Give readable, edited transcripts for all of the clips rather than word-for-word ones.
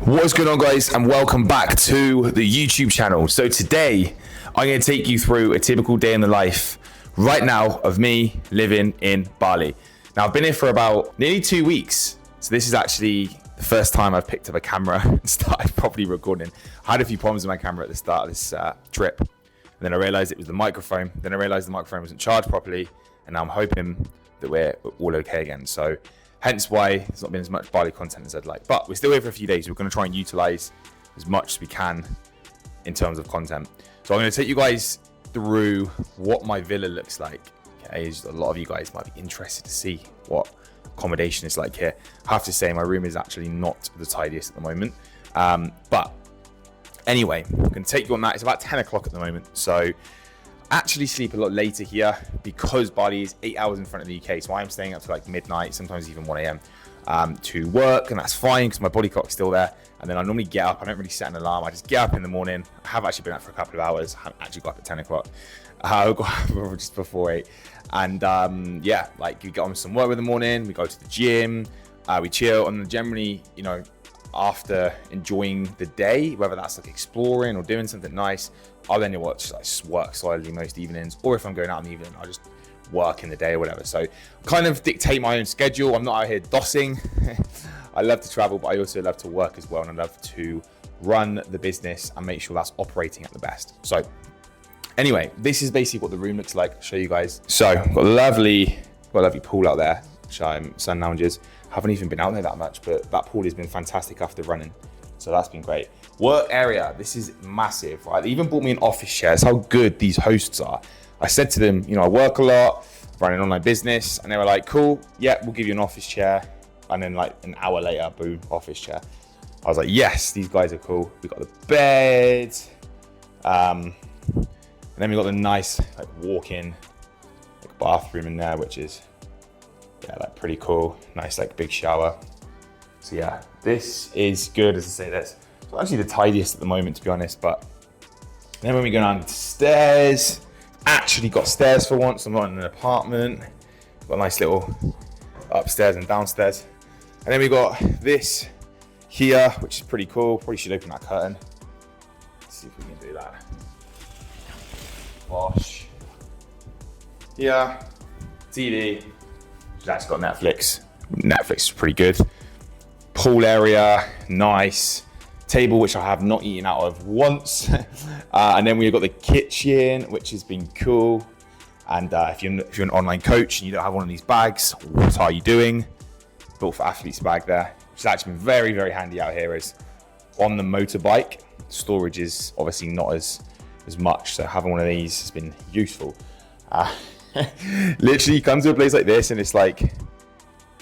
What's going on, guys, and welcome back to the YouTube channel. So today I'm going to take you through a typical day in the life right now of me living in Bali. Now I've been here for about nearly 2 weeks, so this is actually the first time I've picked up a camera and started properly recording. I had a few problems with my camera at the start of this trip, and then I realized it was the microphone. Then I realized the microphone wasn't charged properly, and now I'm hoping that we're all okay again. So hence why there's not been as much Bali content as I'd like. But we're still here for a few days. We're going to try and utilize as much as we can in terms of content. So I'm going to take you guys through what my villa looks like. Okay, a lot of you guys might be interested to see what accommodation is like here. I have to say my room is actually not the tidiest at the moment. But anyway, I'm going to take you on that. It's about 10 o'clock at the moment. So actually sleep a lot later here because Bali is 8 hours in front of the UK, so I'm staying up to like midnight, sometimes even 1 a.m. To work, and that's fine because my body clock's still there. And then I normally get up. I don't really set an alarm. I just get up in the morning. I have actually been up for a couple of hours. I haven't actually got up at 10 o'clock. I got up just before 8. And yeah, like you get on with some work in the morning. We go to the gym. We chill, and generally, you know, after enjoying the day, whether that's like exploring or doing something nice, I'll then watch like work solidly most evenings, or if I'm going out in the evening, I'll just work in the day or whatever. So kind of dictate my own schedule. I'm not out here dossing. I love to travel, but I also love to work as well, and I love to run the business and make sure that's operating at the best. So anyway, this is basically what the room looks like. I'll show you guys. So I've got a lovely pool out there, sun lounges. Haven't even been out there that much, but that pool has been fantastic after running. So that's been great. Work area, this is massive, right? They even bought me an office chair. That's how good these hosts are. I said to them, you know, I work a lot, run an online business, and they were like, cool, yeah, we'll give you an office chair. And then like an hour later, boom, office chair. I was like, yes, these guys are cool. We got the bed, and then we got the nice like walk-in like bathroom in there, which is like pretty cool. Nice like big shower. So yeah, this is good. As I say, that's actually the tidiest at the moment, to be honest. But then when we go down the stairs, actually got stairs for once. I'm not in an apartment. Got a nice little upstairs and downstairs. And then we got this here, which is pretty cool. Probably should open that curtain. Let's see if we can do that. Wash. Yeah, TV. That's got Netflix. Netflix is pretty good. Pool area, nice. Table, which I have not eaten out of once. And then we've got the kitchen, which has been cool. And if you're an online coach and you don't have one of these bags, what are you doing? Built for athletes bag there, which has actually been very, very handy out here. Is on the motorbike, storage is obviously not as much. So having one of these has been useful. Literally, you come to a place like this and it's like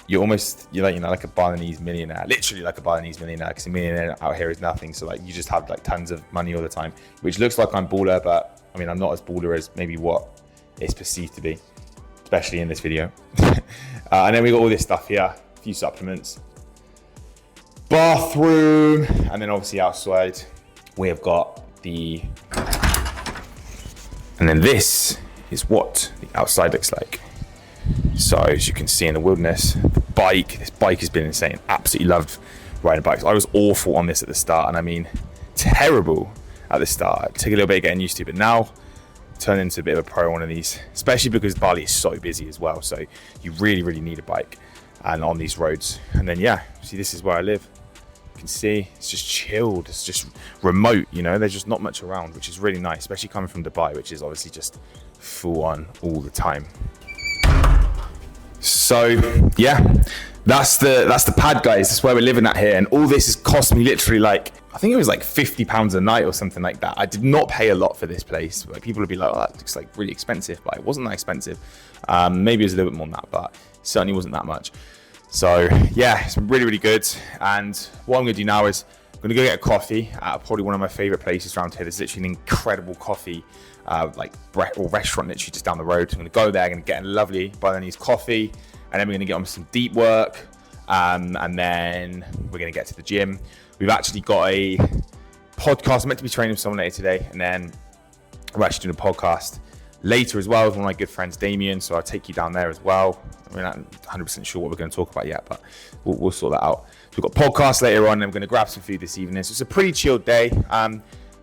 you're like a Balinese millionaire. Literally like a Balinese millionaire, because a millionaire out here is nothing. So like you just have like tons of money all the time, which looks like I'm baller, but I mean I'm not as baller as maybe what it's perceived to be, especially in this video. And then we got all this stuff here, a few supplements, bathroom, and then obviously outside we have got the, and then this is what the outside looks like. So as you can see in the wilderness, this bike has been insane. Absolutely loved riding bikes. I was awful on this at the start, and I mean terrible at the start. It took a little bit of getting used to, but now turned into a bit of a pro on one of these, especially because Bali is so busy as well. So you really, really need a bike and on these roads. And then yeah, see, this is where I live. You can see it's just chilled. It's just remote, you know, there's just not much around, which is really nice, especially coming from Dubai, which is obviously just full on all the time. So yeah, that's the pad, guys. That's where we're living at here, and all this has cost me literally like, I think it was like £50 a night or something like that. I did not pay a lot for this place. Like, people would be like, oh, that looks like really expensive, but it wasn't that expensive. Maybe it was a little bit more than that, but it certainly wasn't that much. So yeah, it's really, really good. And what I'm gonna do now is I'm gonna go get a coffee at probably one of my favorite places around here. There's literally an incredible coffee restaurant literally just down the road. I'm gonna go there, I'm gonna get a lovely Balinese coffee, and then we're gonna get on some deep work, and then we're gonna get to the gym. We've actually got a podcast. I'm meant to be training with someone later today, and then we're actually doing a podcast later as well with one of my good friends, Damien. So I'll take you down there as well. I mean, I'm not 100% sure what we're going to talk about yet, but we'll sort that out. So we've got podcasts later on, and we're going to grab some food this evening. So it's a pretty chilled day.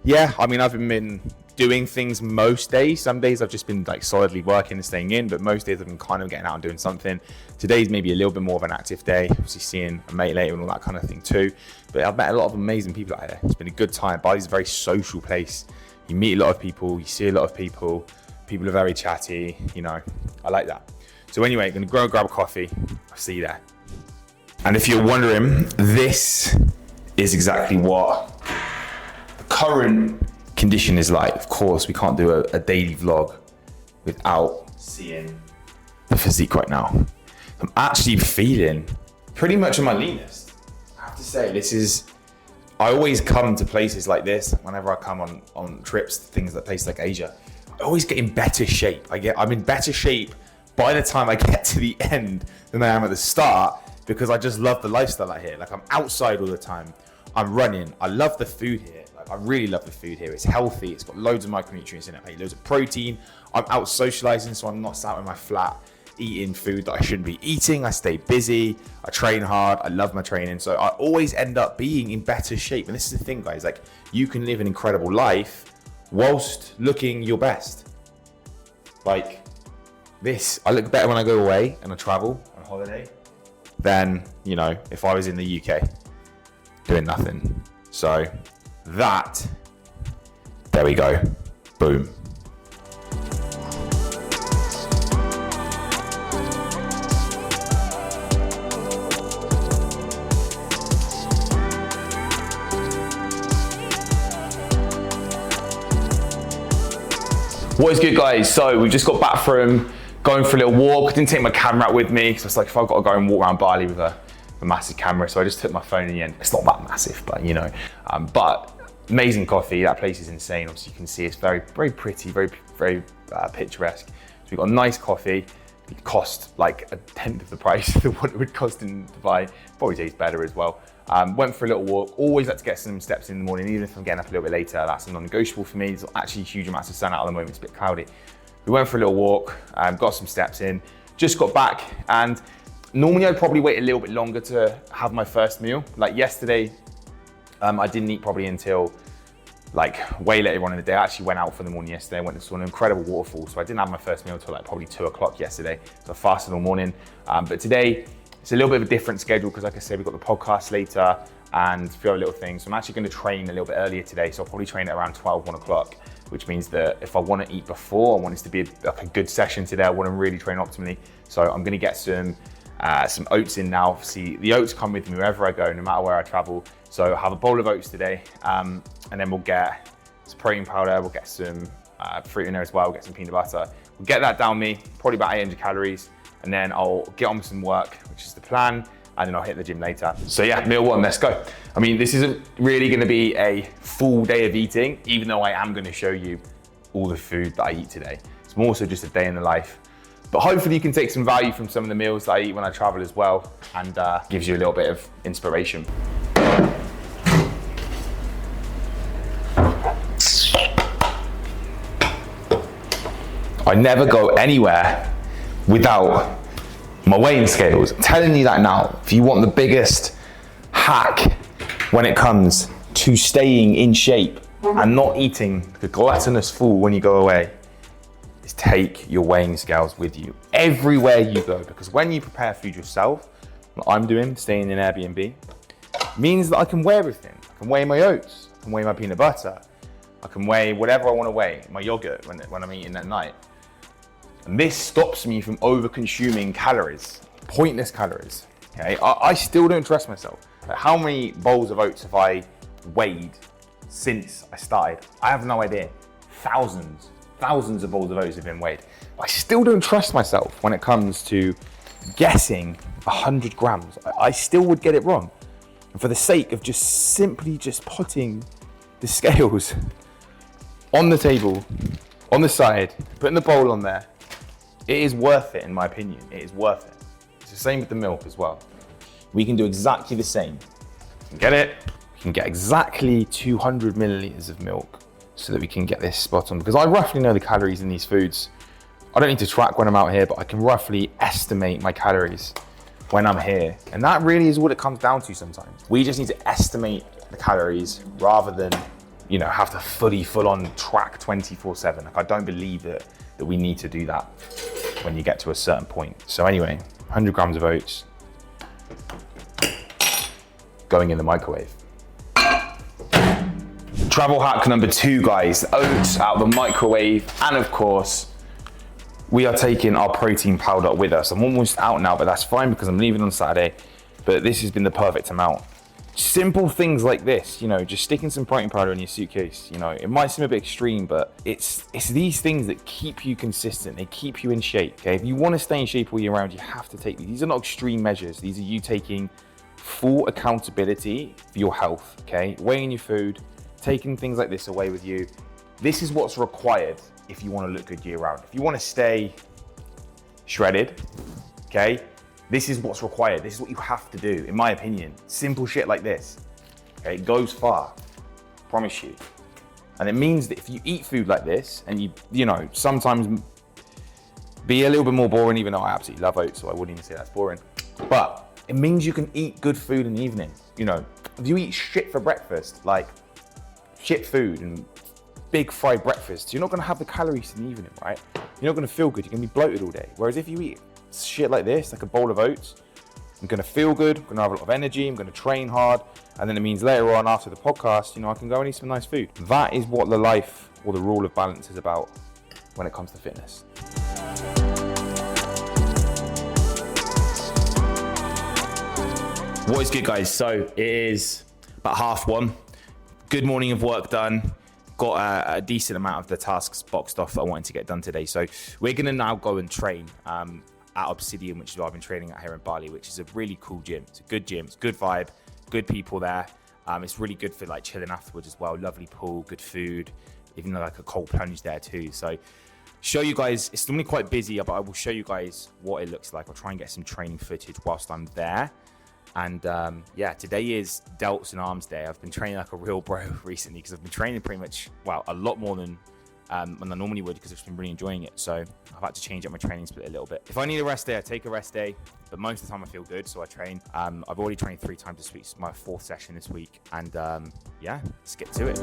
Yeah, I mean, I've been doing things most days. Some days I've just been like solidly working and staying in, but most days I've been kind of getting out and doing something. Today's maybe a little bit more of an active day, obviously seeing a mate later and all that kind of thing too. But I've met a lot of amazing people out here. It's been a good time. Bali's a very social place. You meet a lot of people, you see a lot of people. People are very chatty, you know, I like that. So anyway, I'm gonna go grab a coffee. I'll see you there. And if you're wondering, this is exactly what the current condition is like. Of course, we can't do a daily vlog without seeing the physique right now. I'm actually feeling pretty much on my leanest. I have to say, I always come to places like this, whenever I come on trips to things like places like Asia, I always get in better shape. I'm in better shape by the time I get to the end than I am at the start, because I just love the lifestyle out here. Like, I'm outside all the time. I'm running. I love the food here. I really love the food here. It's healthy. It's got loads of micronutrients in it, loads of protein. I'm out socializing, so I'm not sat in my flat eating food that I shouldn't be eating. I stay busy. I train hard. I love my training. So I always end up being in better shape. And this is the thing, guys. Like, you can live an incredible life whilst looking your best. Like this, I look better when I go away and I travel on holiday than, you know, if I was in the UK doing nothing. So there we go. Boom. What is good, guys? So we've just got back from going for a little walk. Didn't take my camera out with me, so it's like if I've got to go and walk around Bali with a massive camera, so I just took my phone in the end. It's not that massive, but you know. But amazing coffee. That place is insane. Obviously, you can see it's very, very pretty, very, very picturesque. So we've got a nice coffee. It cost like 1/10 of the price of what it would cost in Dubai. Probably tastes better as well. Went for a little walk. Always like to get some steps in the morning, even if I'm getting up a little bit later. That's a non-negotiable for me. There's actually huge amounts of sun out at the moment. It's a bit cloudy. We went for a little walk, got some steps in, just got back, and normally I'd probably wait a little bit longer to have my first meal. Like yesterday, I didn't eat probably until like way later on in the day. I actually went out for the morning yesterday. I went and saw an incredible waterfall, so I didn't have my first meal until like probably 2 o'clock yesterday. So I fasted all morning, but today it's a little bit of a different schedule because, like I said, we've got the podcast later and a few other little things. So I'm actually going to train a little bit earlier today, so I'll probably train at around 12, 1 o'clock, which means that if I want to eat before, I want this to be like a good session today. I want to really train optimally. So I'm going to get some oats in now. Obviously, the oats come with me wherever I go, no matter where I travel. So I'll have a bowl of oats today, and then we'll get some protein powder. We'll get some fruit in there as well. We'll get some peanut butter. We'll get that down me, probably about 800 calories. And then I'll get on with some work, which is the plan. And then I'll hit the gym later. So yeah, meal one, let's go. I mean, this isn't really gonna be a full day of eating, even though I am gonna show you all the food that I eat today. It's more so just a day in the life. But hopefully you can take some value from some of the meals that I eat when I travel as well, and gives you a little bit of inspiration. I never go anywhere without my weighing scales. I'm telling you that now. If you want the biggest hack when it comes to staying in shape and not eating the gluttonous food when you go away, is take your weighing scales with you everywhere you go. Because when you prepare food yourself, what I'm doing, staying in Airbnb, means that I can weigh everything. I can weigh my oats, I can weigh my peanut butter, I can weigh whatever I want to weigh, my yogurt when I'm eating at night. And this stops me from over-consuming calories, pointless calories. Okay, I still don't trust myself. Like, how many bowls of oats have I weighed since I started? I have no idea. Thousands of bowls of oats have been weighed. But I still don't trust myself when it comes to guessing 100 grams. I still would get it wrong. And for the sake of simply putting the scales on the table, on the side, putting the bowl on there, it is worth it, in my opinion. It is worth it. It's the same with the milk as well. We can do exactly the same. You can get it. You can get exactly 200 milliliters of milk. so that we can get this spot on, because I roughly know the calories in these foods. I don't need to track when I'm out here, but I can roughly estimate my calories when I'm here. And that really is what it comes down to sometimes. We just need to estimate the calories rather than, you know, have to full on track 24/7. Like, I don't believe that we need to do that when you get to a certain point. So anyway, 100 grams of oats going in the microwave. Travel hack number 2, guys, oats out of the microwave. And of course, we are taking our protein powder with us. I'm almost out now, but that's fine because I'm leaving on Saturday. But this has been the perfect amount. Simple things like this, you know, just sticking some protein powder in your suitcase. You know, it might seem a bit extreme, but it's these things that keep you consistent. They keep you in shape, okay? If you want to stay in shape all year round, you have to take these. These are not extreme measures. These are you taking full accountability for your health, okay? Weighing your food, taking things like this away with you. This is what's required if you want to look good year round. If you want to stay shredded, okay? This is what's required. This is what you have to do, in my opinion. Simple shit like this, okay? It goes far, promise you. And it means that if you eat food like this, and you know, sometimes be a little bit more boring, even though I absolutely love oats, so I wouldn't even say that's boring. But it means you can eat good food in the evening. You know, if you eat shit for breakfast, like shit food and big fried breakfast, you're not gonna have the calories in the evening, right? You're not gonna feel good, you're gonna be bloated all day. Whereas if you eat shit like this, like a bowl of oats, I'm gonna feel good, I'm gonna have a lot of energy, I'm gonna train hard, and then it means later on after the podcast, you know, I can go and eat some nice food. That is what the life or the rule of balance is about when it comes to fitness. What is good, guys? So it is about 1:30. Good morning of work done. Got a decent amount of the tasks boxed off that I wanted to get done today. So we're gonna now go and train at Obsidian, which is what I've been training at here in Bali, which is a really cool gym. It's a good gym, it's a good vibe, good people there. It's really good for like chilling afterwards as well. Lovely pool, good food, even like a cold plunge there too. So show you guys, it's normally quite busy, but I will show you guys what it looks like. I'll try and get some training footage whilst I'm there. And yeah, today is delts and arms day. I've been training like a real bro recently because I've been training pretty much, well, a lot more than I normally would because I've just been really enjoying it. So I've had to change up my training split a little bit. If I need a rest day, I take a rest day, but most of the time I feel good, so I train. I've already trained 3 times this week. It's my 4th session this week. And yeah, let's get to it.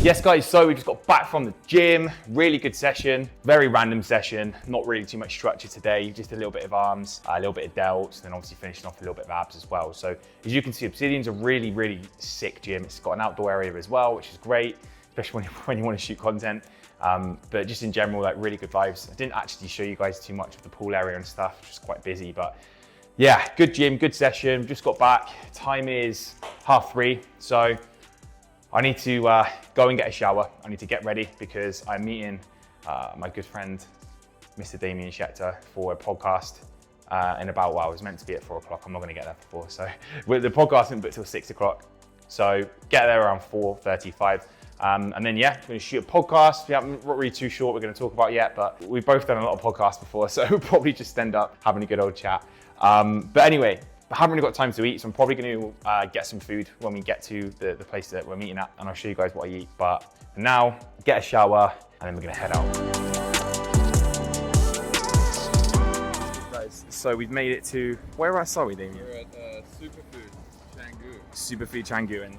Yes guys, so we just got back from the gym, really good session, very random session, not really too much structure today, just a little bit of arms, a little bit of delts, then obviously finishing off a little bit of abs as well. So as you can see, Obsidian's a really, really sick gym. It's got an outdoor area as well, which is great, especially when you want to shoot content. But just in general, like really good vibes. I didn't actually show you guys too much of the pool area and stuff, which is quite busy, but yeah, good gym, good session. Just got back, time is 3:30, so I need to go and get a shower. I need to get ready because I'm meeting my good friend, Mr. Damien Schechter, for a podcast in about, well, it was meant to be at 4 o'clock. I'm not gonna get there before. So the podcast isn't booked till 6 o'clock. So get there around 4:35. And then yeah, we're gonna shoot a podcast. We haven't not really too sure what we're gonna talk about yet, but we've both done a lot of podcasts before. So we'll probably just end up having a good old chat. But anyway, I haven't really got time to eat, so I'm probably going to get some food when we get to the place that we're meeting at, and I'll show you guys what I eat. But for now, get a shower, and then we're going to head out. Guys, so we've made it to, where else are we, Damien? We're at Superfood Canggu. Superfood Canggu, and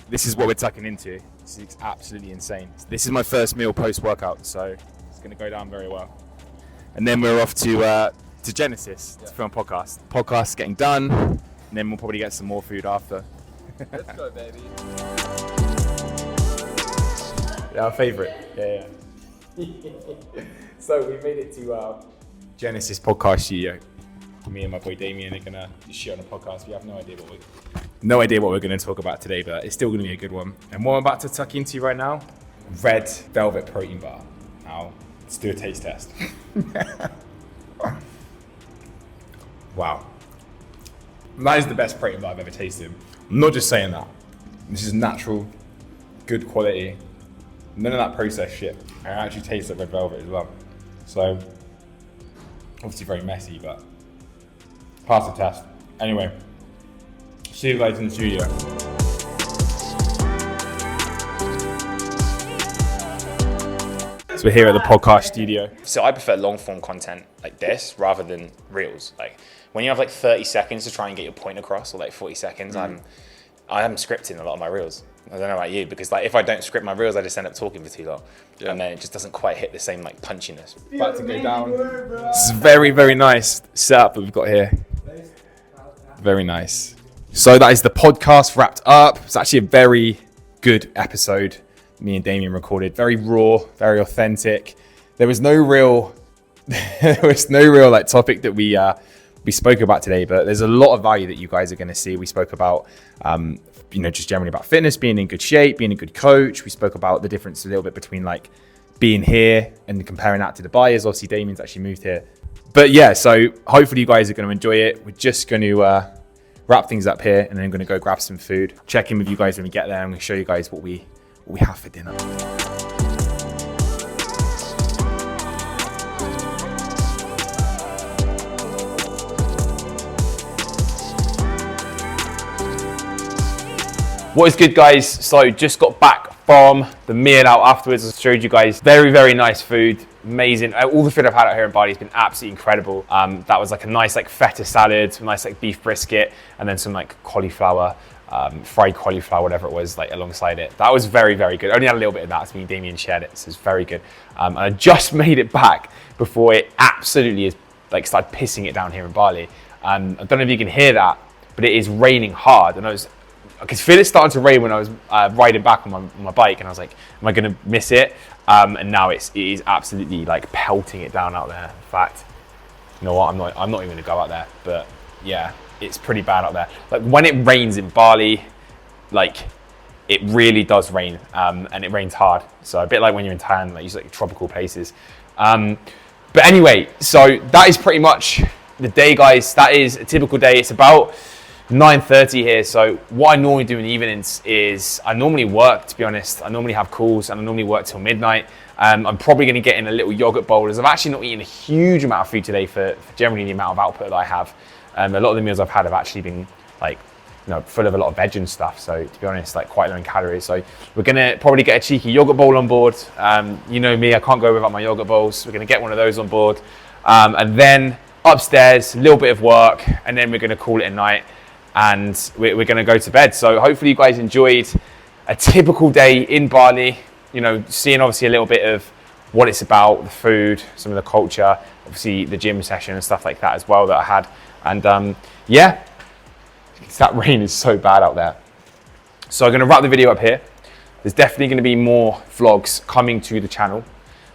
this is what we're tucking into. This is absolutely insane. This is my first meal post-workout, so it's going to go down very well. And then we're off to Genesis to film a podcast. Podcast's getting done, and then we'll probably get some more food after. Let's go, baby. Yeah, our favourite. Yeah. So we made it to Genesis podcast studio. Me and my boy Damien are gonna shit on a podcast. We have no idea what we're gonna talk about today, but it's still gonna be a good one. And what I'm about to tuck into right now, red velvet protein bar. Now, let's do a taste test. Wow. That is the best protein bar I've ever tasted. I'm not just saying that. This is natural, good quality. None of that processed shit. It actually tastes like red velvet as well. So, obviously very messy, but pass the test. Anyway, see you guys in the studio. So we're here at the podcast studio. So I prefer long form content like this rather than reels. Like when you have like 30 seconds to try and get your point across, or like 40 seconds, I am scripting a lot of my reels. I don't know about you, because like if I don't script my reels, I just end up talking for too long, and then it just doesn't quite hit the same like punchiness. About to go down. This is very, very nice setup that we've got here. Very nice. So that is the podcast wrapped up. It's actually a very good episode me and Damien recorded. Very raw, very authentic. There was no real like topic that we spoke about today, but there's a lot of value that you guys are going to see. We spoke about just generally about fitness, being in good shape, being a good coach. We spoke about the difference a little bit between like being here and comparing that to Dubai, as obviously Damien's actually moved here. But yeah, so hopefully you guys are going to enjoy it. We're just going to wrap things up here, and then I'm going to go grab some food. Check in with you guys when we get there. I'm going to show you guys what we have for dinner. What is good, guys? So just got back from the meal out afterwards. I showed you guys very, very nice food. Amazing. All the food I've had out here in Bali has been absolutely incredible. That was like a nice like feta salad, some nice like beef brisket, and then some like cauliflower, fried cauliflower, whatever it was, like alongside it. That was very, very good. I only had a little bit of that, so me and Damien shared it, so it's very good. And I just made it back before it absolutely is like started pissing it down here in Bali. I don't know if you can hear that, but it is raining hard, and I could feel it starting to rain when I was riding back on my bike, and I was like, am I going to miss it? And now it is absolutely like pelting it down out there. In fact, you know what? I'm not even going to go out there. But yeah, it's pretty bad out there. Like when it rains in Bali, like it really does rain, and it rains hard. So a bit like when you're in Thailand, like usually like tropical places. But anyway, so that is pretty much the day, guys. That is a typical day. It's about 9:30 here. So what I normally do in the evenings is I normally work, to be honest. I normally have calls, and I normally work till midnight. I'm probably going to get in a little yogurt bowl, as I've actually not eaten a huge amount of food today for generally the amount of output that I have. A lot of the meals I've had have actually been like, full of a lot of veg and stuff. So to be honest, like quite low in calories. So we're going to probably get a cheeky yogurt bowl on board. You know me, I can't go without my yogurt bowls. We're going to get one of those on board. And then upstairs, a little bit of work, and then we're going to call it a night. And we're going to go to bed. So hopefully you guys enjoyed a typical day in Bali, seeing obviously a little bit of what it's about, the food, some of the culture, obviously the gym session and stuff like that as well that I had. And yeah, that rain is so bad out there. So I'm going to wrap the video up here. There's definitely going to be more vlogs coming to the channel.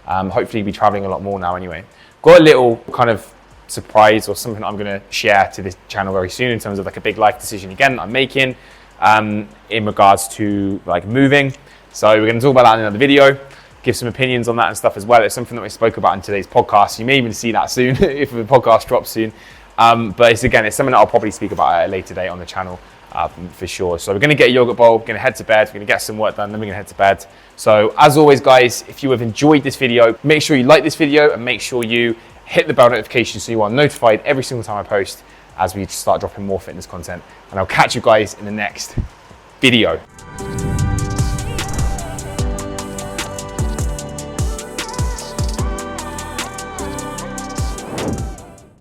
Hopefully be traveling a lot more now anyway. Got a little kind of surprise or something I'm going to share to this channel very soon in terms of like a big life decision again that I'm making in regards to like moving. So we're going to talk about that in another video, give some opinions on that and stuff as well. It's something that we spoke about in today's podcast. You may even see that soon if the podcast drops soon. But it's something that I'll probably speak about at a later date on the channel for sure. So we're going to get a yogurt bowl, we're going to head to bed, we're going to get some work done, then we're going to head to bed. So as always, guys, if you have enjoyed this video, make sure you like this video and make sure you hit the bell notification so you are notified every single time I post as we start dropping more fitness content. And I'll catch you guys in the next video.